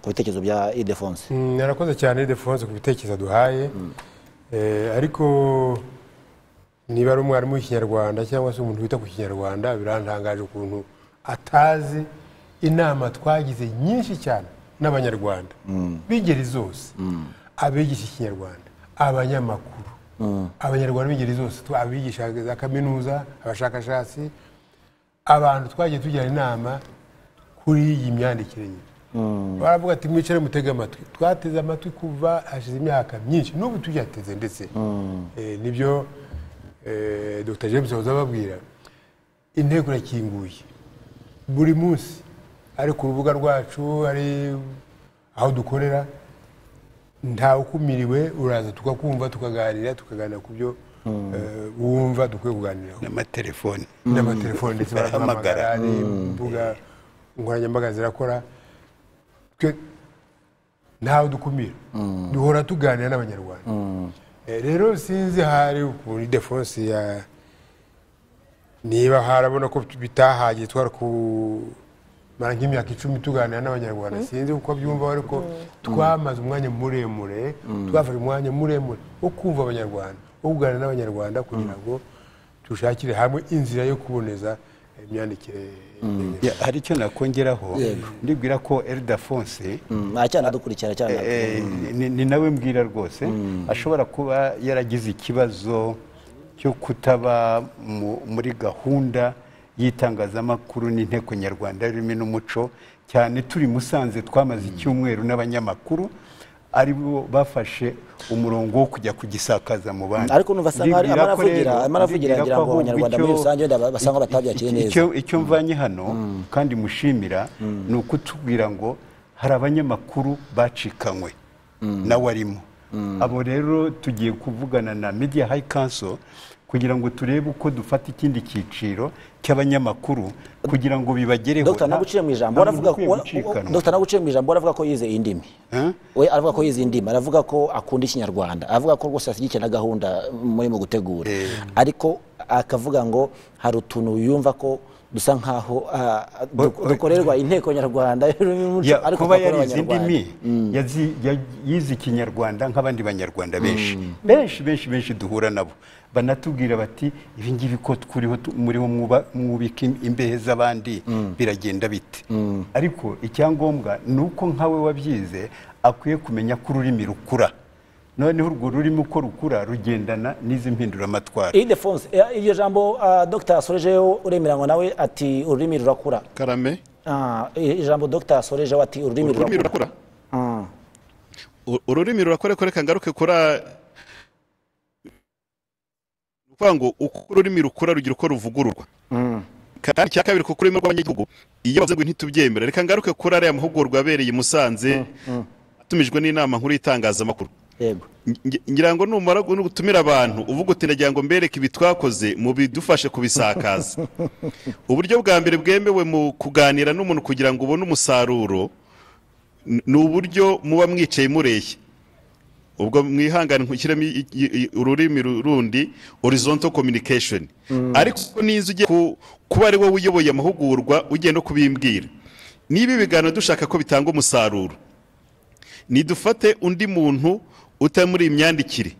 ku bitekerezo bya Ildefonse. Narakoze cyane Ildefonse ku bitekerezo duhaye, ariko niba ari umwarimu w'ikinyarwanda cyangwa se umuntu wita ku kinyarwanda, birantangaje ukuntu atazi inama twagize nyinshi cyane n'abanyarwanda b'ingeri zose, abigisha ikinyarwanda, abanyamakuru, abanyarwanda b'ingeri zose, abigisha za kaminuza, abashakashatsi, abantu twagiye tugira inama kuri iyi myandikire. Baravuga ati mwicare mutega amatwi. Twateze amatwi kuva hashize imyaka myinshi, n'ubu tubyateze ndetse nibyo Dr. James bazababwira. Inteko irakinguye buri munsi, ari ku rubuga rwacu, ari aho dukorera, nta ukumiriwe, uraza tukakumva, tukaganira ku byo wumva dukwiye kuganira. N'amatelefoni ndetse barahamagara, imbuga nkoranyambaga zirakora, ntawe dukumira, duhora tuganira n'abanyarwanda. Rero sinzi hari ukuntu Ildefonse niba harabona ko bitahagiye twara kumara nk'imyaka 10 tuganira n'abanyarwanda, sinzi uko byumva, ariko twamaze umwanya muremure, twafashe umwanya muremure wo kumva abanyarwanda, wo kuganira n'abanyarwanda kugira ngo tushakire hamwe inzira yo kuboneza imyandikire. Hari icyo nakongeraho, ndibwira ko Ildefonse cyane dukurikira cyane ni nawe mbwira rwose ashobora kuba yaragize ikibazo cyo kutaba muri gahunda y'itangazamakuru n'inteko nyarwanda y'ururimi n'umuco, cyane turi Musanze twamaze icyumweru n'abanyamakuru aribo bafashe umurongo wo kujya kugisakaza mu bandi. ariko numva asanga amaravugira ngira ngo abanyarwanda muri rusange basanga batabyakiriye neza. Icyo mvanye hano kandi mushimira ni ukutubwira ngo hari abanyamakuru bacikanywe nawe arimo. Abo rero tugiye kuvugana na Media High Council kugira ngo turebe uko dufata ikindi cyiciro cy'abanyamakuru kugira ngo bibagereho. Dr. Naguciye mu ijambo aravuga ko yize indimi. We aravuga ko yize indimi, aravuga ko akunda ikinyarwanda, avuga ko rwose ashyigikiye na gahunda muri mu gutegura, ariko akavuga ngo hari utuntu yumva ko dusa nkaho dukorerwa inteko nyarwanda ariko kuba yarize indimi yize ikinyarwanda nk'abandi banyarwanda benshi duhura nabo banatubwira bati ibi ngibi ko twuriho muriho mwubika imbehe z'abandi biragenda bite. Ariko icyangombwa ni uko nkawe wabyize akwiye kumenya ko ururimi rukura, noneho urwo rurimi uko rukura rugendana n'izi mpinduramatwara. Ildefonse, iryo jambo Dr. Sorejeho uremeranywa nawe ati ururimi rurakura? Karame, ijambo Dr. Sorejeho ati ururimi rurakura. Ururimi rurakora ko reka ngaruke kura ngo uko ururimi rukura rugira uko ruvugururwa. Kandi cya kabiri kuko ururimi rw'abanyagihugu iyo bavuze ngo ntitubyemera, reka ngaruke kuri ariya mahugurwa abereye i Musanze atumijwe n'inama nkuru y'itangazamakuru. Yego, ngira ngo numara gutumira abantu uvuga uti ndagira ngo mbereke ibi twakoze mu bidufashe kubisakaza. Uburyo bwa mbere bwemewe mu kuganira n'umuntu kugira ngo ubone umusaruro ni uburyo muba mwicaye mureshya. Ubwo mwihangane nkushyiramo ururimi rundi horizontal communication. Ariko nizo ugiye kuba ari wowe uyoboye amahugurwa ugiye no kubimbwira, niba ibiganiro dushaka ko bitanga umusaruro, nidufate undi muntu utamuri imyandikire.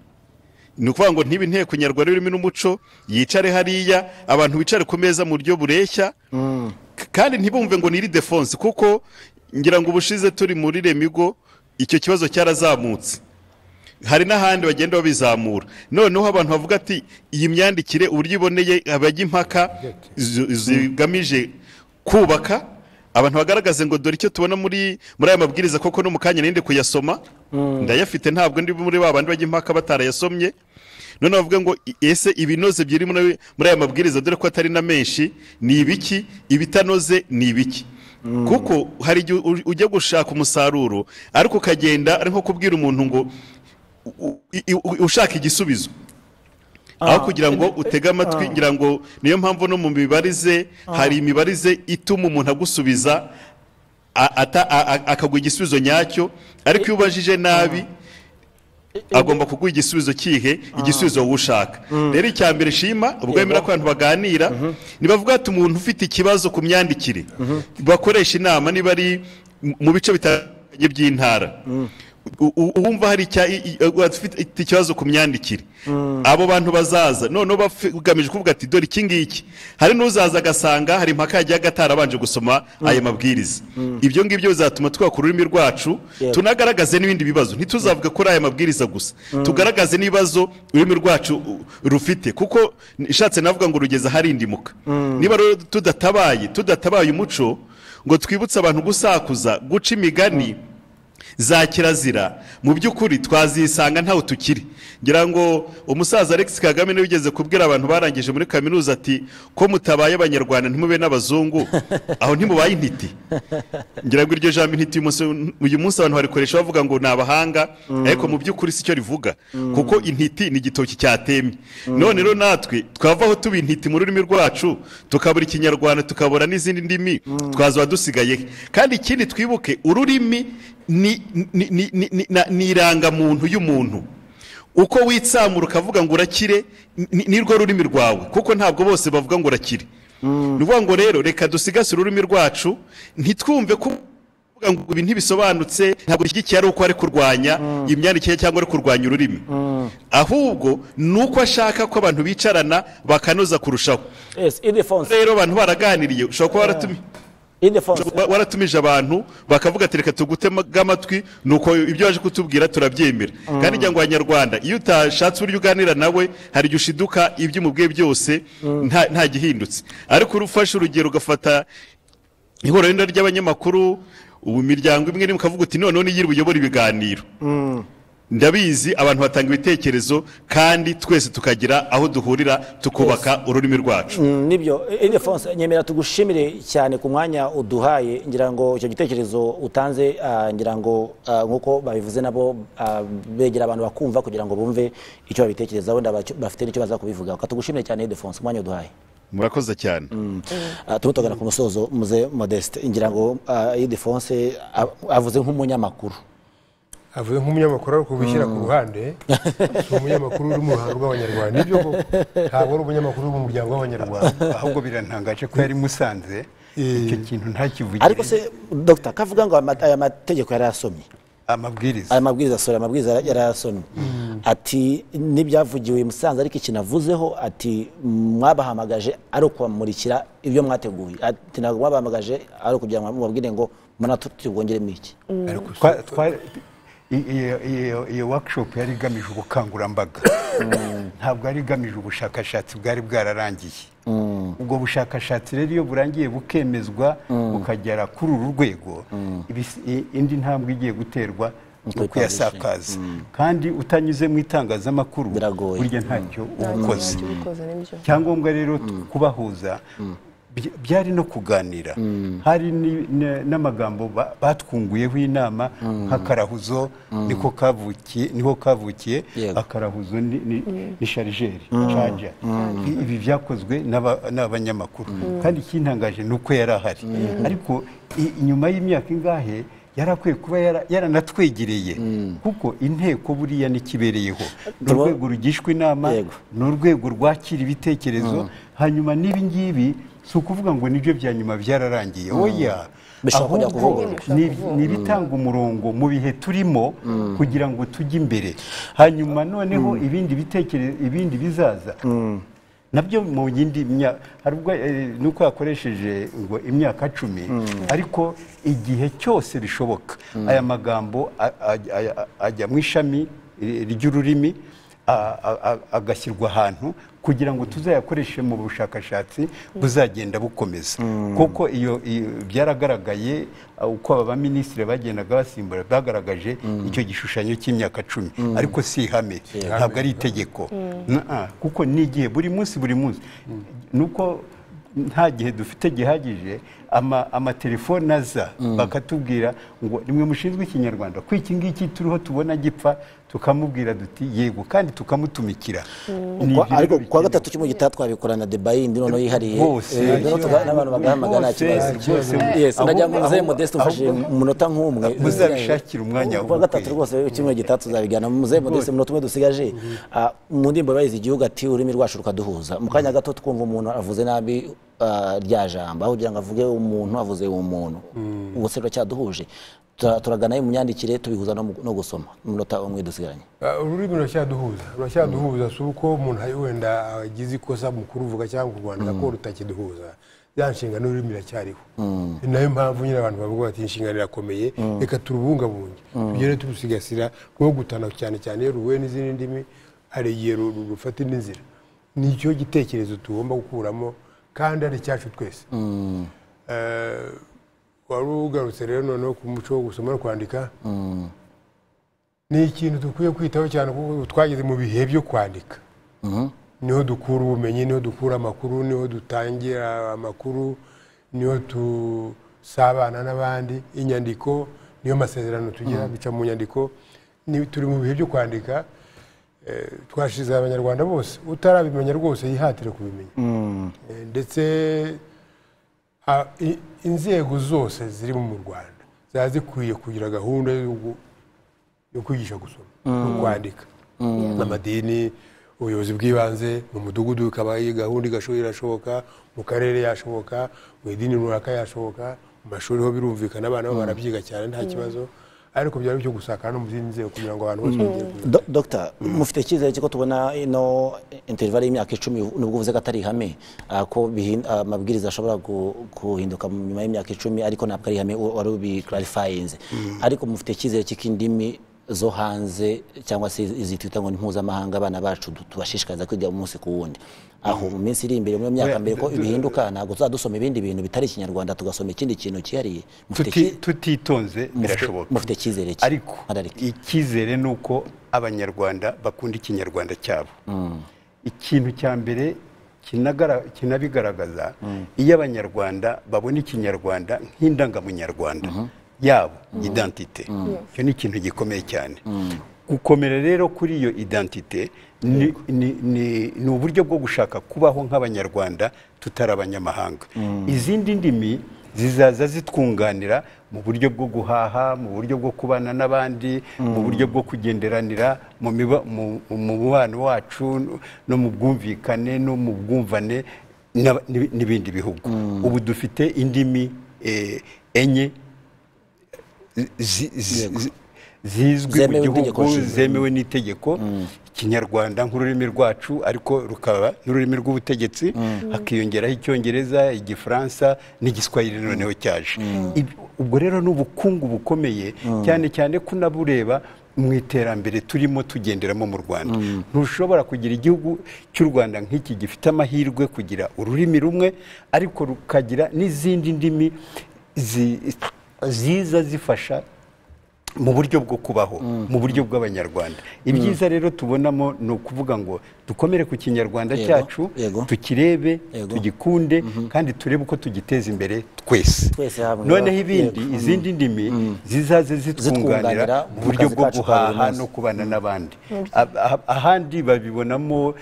Ni ukuvuga ngo ntibe inteko nyarwanda y'ururimi n'umuco yicare hariya abantu bicare ku meza mu buryo bureshya, kandi ntibumve ngo niri defense, kuko ngira ngo ubushize turi muri Remigo icyo kibazo cyarazamutse, hari n'ahandi bagenda babizamura. Noneho abantu bavuga ati iyi myandikire uburyo iboneye abajya impaka zigamije kubaka, abantu bagaragaze ngo dore icyo tubona muri aya mabwiriza koko no mu kanya ninde kuyasoma ndayafite, ntabwo ndi muri babandi bajya impaka batarayasomye. None bavuga ngo ese ibinoze byiri muri aya mabwiriza dore ko atari na menshi ni ibiki, ibitanoze ni ibiki? Kuko hari igihe ujya gushaka umusaruro ariko ukagenda ari nko kubwira umuntu ngo ushaka igisubizo aho kugira ngo utege amatwi. Ngira ngo niyo mpamvu no mu mibarize hari imibarize ituma umuntu agusubiza akaguha igisubizo nyacyo, ariko iyo ubajije nabi agomba kuguha igisubizo kihe, igisubizo wowe ushaka. Rero icya mbere shima ubwo yemera ko abantu baganira nibavuga ati umuntu ufite ikibazo ku myandikire bakoresha inama niba ari mu bice bitandukanye by'intara, uwumva hari ikibazo ku myandikire, abo bantu bazaza noneho bagamije kuvuga ati dore iki ngiki. Hari n'uzaza agasanga hari impaka yagiye atarabanje gusoma aya mabwiriza. Ibyo ngibyo bizatuma twaka ururimi rwacu tunagaragaze n'ibindi bibazo, ntituzavuga kuri aya mabwiriza gusa, tugaragaze n'ibibazo ururimi rwacu rufite, kuko ishatse navuga ngo rugeza harindimuka. Niba rero tudatabaye umuco ngo twibutse abantu gusakuza, guca imigani za kirazira, mu by'ukuri twazisanga ntaho tukiri. Ngira ngo umusaza Alex Kagame niwe ugeze kubwira abantu barangije muri kaminuza ati ko mutabaye abanyarwanda ntimube n'abazungu, aho ntimubaye intiti. Ngira ngo iryo jambo intiti uyu munsi abantu barikoresha bavuga ngo ni abahanga, ariko mu by'ukuri sicyo rivuga, kuko intiti ni igitoki cyatemye. None rero natwe twavaho tuba intiti mu rurimi rwacu tukabura ikinyarwanda tukabura n'izindi ndimi, twazaba dusigaye. Kandi ikindi twibuke, ururimi ni irangamuntu y'umuntu. Uko witsamura ukavuga ngo urakire nirwo rurimi rwawe, kuko ntabwo bose bavuga ngo urakire. Ni ukuvuga ngo rero reka dusigasire ururimi rwacu, ntitwumve ko ngo ibi ntibisobanutse, ntabwo ishyigikiye ari uko ari kurwanya imyandikire cyangwa ari kurwanya ururimi, ahubwo ni uko ashaka ko abantu bicarana bakanoza kurushaho. Rero abantu baraganiriye, ushobora kuba waratumiye Ildefonse waratumije abantu bakavuga ati reka tugutema amatwi nuko ibyo waje kutubwira turabyemera kandi njya ngo abanyarwanda iyo utashatse uburyo uganira nawe hari igihe ushiduka ibyo umubwiye byose nta gihindutse ariko urufashe urugero ugafata ihuriro ry'abanyamakuru ubu imiryango imwe n'imwe ukavuga uti noneho niyiri buyobora ibiganiro ndabizi abantu batanga ibitekerezo kandi twese tukagira aho duhurira tukubaka ururimi rwacu nibyo Ildefonse nyemera tugushimire cyane ku mwanya uduhaye ngira ngo icyo gitekerezo utanze ngira ngo nkuko babivuze nabo begera abantu bakumva kugira ngo bumve icyo babitekereza wenda bafite icyo baza kubivuga ukatugushimire cyane Ildefonse umwanya uduhaye murakoze cyane turutogana ku musozo muze Modeste ngira ngo Ildefonse avuze nk'umunyamakuru avuze nk'umunyamakuru ariko kubishyira ku ruhande umunyamakuru uri mu ruhando rw'abanyarwanda nibyo ntabwo ari umunyamakuru wo mu muryango w'abanyarwanda ahubwo birantangaje ko yari musanze icyo kintu ntakivugire ariko se Dr kavuga ngo aya mategeko yari asomye amabwiriza yari asomye ati n'ibyavugiwe i Musanze ariko ikinavuzeho ati mwabahamagaje ari ukwamurikira ibyo mwateguye ati ntabwo mwabahamagaje ari ukugira ngo mubabwire ngo munatubwongeremo iki iyo workshop yari igamije ubukangurambaga ntabwo yari igamije ubushakashatsi bwari bwararangiye ubwo bushakashatsi rero iyo burangiye bukemezwa bukagera kuri uru rwego indi ntambwe igiye guterwa no kuyasakaza kandi utanyuze mu itangazamakuru burya ntacyo ubukoze cyangombwa rero kubahuza byari no kuganira hari n'amagambo batwunguyeho inama nk'akarahuzo niho kavukiye akarahuzo ni sharijeri caja ibi byakozwe n'abanyamakuru kandi ikintangaje ni uko yari ahari ariko nyuma y'imyaka ingahe yarakwiye kuba yaranatwegereye kuko inteko buriya n'ikibereyeho ni urwego rugishwa inama ni urwego rwakira ibitekerezo hanyuma n'ibi ngibi si ukuvuga ngo nibyo bya nyuma byararangiye oya ahubwo ni ibitanga umurongo mu bihe turimo kugira ngo tujye imbere hanyuma noneho ibindi bitekerezo ibindi bizaza nabyo mu yindi myaka hari ubwo nuko yakoresheje ngo imyaka 10 ariko igihe cyose bishoboka aya magambo ajya mu ishami ry'ururimi agashyirwa ahantu kugira ngo tuzayakoreshe mu bushakashatsi buzagenda bukomeza kuko iyo byaragaragaye uko aba minisitiri bagendaga basimbura bagaragaje icyo gishushanyo cy'imyaka 10 ariko si ihame ntabwo ari itegeko kuko ni igihe buri munsi nuko nta gihe dufite gihagije amatelefone aza bakatubwira ngo nimwe mushinzwe ikinyarwanda ko iki ngiki turiho tubona gipfa tukamubwira duti yego kandi tukamutumikira ariko kwa gatatu cy'mu gitatwabikorana debayindi none yihariye n'abantu bagahamagana kibazo najya ngo muze Modeste ufashe umunota nk'umwe muzabishakira umwanya kwa gatatu rwose cy'mu gitatu zabigana muze Modeste umunota umwe dusigaje mu ndimbo bayize igihugu ati ururimi rwacu rukaduhuza mu kanya gato twumva umuntu avuze nabi rya jambo aho kugira ngo avuge umuntu avuze umuntu ubuse rwacyaduhuje turagana mu myandikire tubihuza no gusoma umunota umwe dusigaranye ururimi ruracyaduhuza si uko umuntu wenda agize ikosa mu kuruvuga cyangwa kurwandika ko rutakiduhuza ya nshingano y'ururimi iracyariho ni nayo mpamvu nyine abantu bavuga bati inshingano irakomeye reka turubungabunge tugere turusigasira nko gutana cyane cyane iyo ruhuye n'izindi ndimi hari igihe rufata indi nzira nicyo gitekerezo tugomba gukuramo kandi ari cyacu twese wari ugarutse rero noneho ku muco wo gusoma no kwandika ni ikintu dukwiye kwitaho cyane kuko twageze mu bihe byo kwandika niho dukura ubumenyi niho dukura amakuru niho dutangira amakuru niho tusabana n'abandi inyandiko niyo masezerano tugira bica mu nyandiko turi mu bihe byo kwandika twashize abanyarwanda bose utarabimenya rwose yihatire kubimenya ndetse inzego zose ziri mu Rwanda ziba zikwiye kugira gahunda yo kwigisha gusoma no kwandika amadini ubuyobozi bw'ibanze mu mudugudu ukaba gahunda irashoboka mu karere yashoboka mu idini runaka yashoboka mu mashuri ho birumvikana abana barabyiga cyane nta kibazo ariko byari byo gusakara no mu zindi nzego kugira ngo abantu bose bagere Dr. mufite icyizere cy'uko tubona ino interval y'imyaka 10 nubwo uvuze ko atari ihame ko amabwiriza ashobora guhinduka nyuma y'imyaka 10 ariko ntabwo ari ihame wari ubiclarifyinze ariko mufite icyizere cy'ikindimi zo hanze cyangwa se izitwita ngo mpuzamahanga abana bacu tubashishikaza kwiga umunsi ku wundi aho mu minsi iri imbere mu myaka mbere ko ibihinduka ntabwo tuzadusoma ibindi bintu bitari ikinyarwanda tugasoma ikindi kintu cyihariye tutitonze birashoboka mufite icyizere ariko icyizere ni uko abanyarwanda bakunda ikinyarwanda cyabo ikintu cya mbere kinabigaragaza iyo abanyarwanda babona ikinyarwanda nk'indangamunyarwanda yabo identite cyo ni ikintu gikomeye cyane gukomera rero kuri iyo identite ni uburyo bwo gushaka kubaho nk'abanyarwanda tutari abanyamahanga izindi ndimi zizaza zitwunganira mu buryo bwo guhaha mu buryo bwo kubana n'abandi mu buryo bwo kugenderanira mu mubano wacu no mu bwumvikane no mu bwumvane n'ibindi bihugu ubu dufite indimi enye zizwi mu gihugu zemewe n'itegeko ikinyarwanda nk'ururimi rwacu ariko rukaba n'ururimi rw'ubutegetsi hakiyongeraho icyongereza igifaransa n'igiswahili noneho cyaje ubwo rero n'ubukungu bukomeye cyane cyane kunabureba mu iterambere turimo tugenderamo mu Rwanda ntushobora kugira igihugu cy'u Rwanda nk'iki gifite amahirwe kugira ururimi rumwe ariko rukagira n'izindi ndimi ziza zifasha mu buryo bwo kubaho mu buryo bw'abanyarwanda ibyiza rero tubonamo ni ukuvuga ngo dukomere ku kinyarwanda cyacu tukirebe tugikunde kandi turebe uko tugiteza imbere twese noneho izindi ndimi zizaze zitwunganira mu buryo bwo guhaha no kubana n'abandi ahandi babibonamo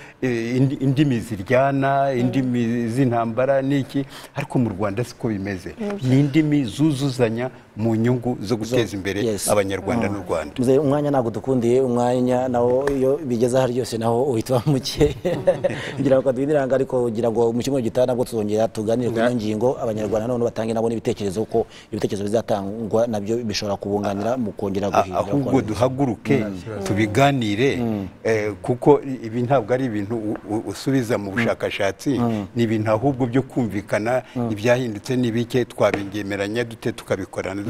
indimi ziryana indimi z'intambara n'iki ariko mu Rwanda siko bimeze ni indimi zuzuzanya mu nyungu zo guteza imbere abanyarwanda n'u Rwanda umwanya ntabwo dukundiye umwanya nawo iyo bigeze aha ryose naho uhita muke ngira ngo kaduhiniranga ariko kugira ngo mu cyumweru gitaha nabwo tuzongera tuganire ku ngingo abanyarwanda none batange nabo n'ibitekerezo ko ibitekerezo bizatangwa nabyo bishobora kubunganira mu kongera guhindura ahubwo duhaguruke tubiganire kuko ibi ntabwo ari ibintu usubiza mu bushakashatsi ni ibintu ahubwo byo kumvikana ibyahindutse n'ibike twabingemeranya dute tukabikorana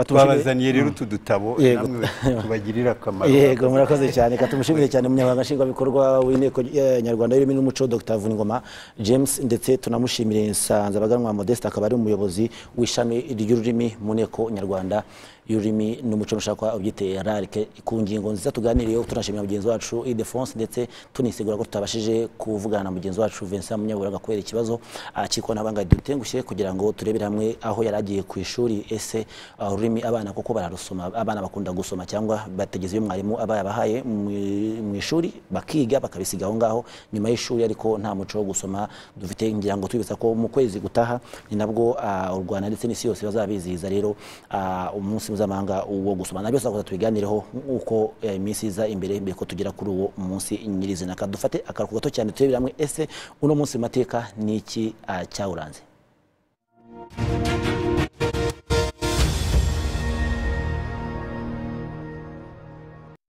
twabazaniye rero utu dutabo namwe tubagirira akamaro yego murakoze cyane katumushimire cyane umunyamabanga nshingwabikorwa w'inteko nyarwanda y'ururimi n'umuco Dr. Vuningoma James ndetse tunamushimire Nsanzabaganwa Modeste akaba ari umuyobozi w'ishami ry'ururimi mu nteko nyarwanda y'ururimi n'umuco mushaka ubyiteye rarike ku ngingo nziza tuganiriye tunashimira mugenzi wacu Idefonse ndetse tunisigura ko tutabashije kuvugana na mugenzi wacu Vincent Munyaburaga kubera ikibazo cy'ikoranabuhanga dutengushye kugira ngo turebere hamwe aho yaragiye ku ishuri ese ururimi abana koko bararusoma abana bakunda gusoma cyangwa bategeze iyo mwarimu abayabahaye mu ishuri bakiga bakabisiga aho ngaho nyuma y'ishuri ariko nta muco wo gusoma dufite ngira ngo twibutsa ko mu kwezi gutaha ni nabwo u Rwanda ndetse n'isi yose bazabizihiza rero umunsi mpuzamahanga wo gusoma nabyo tuzakomeza tubiganireho uko iminsi iza imbere ko tugera kuri uwo munsi nyirizina kadufate akaruhuko gato cyane turebere hamwe ese uno munsi mu mateka ni iki cyawuranze.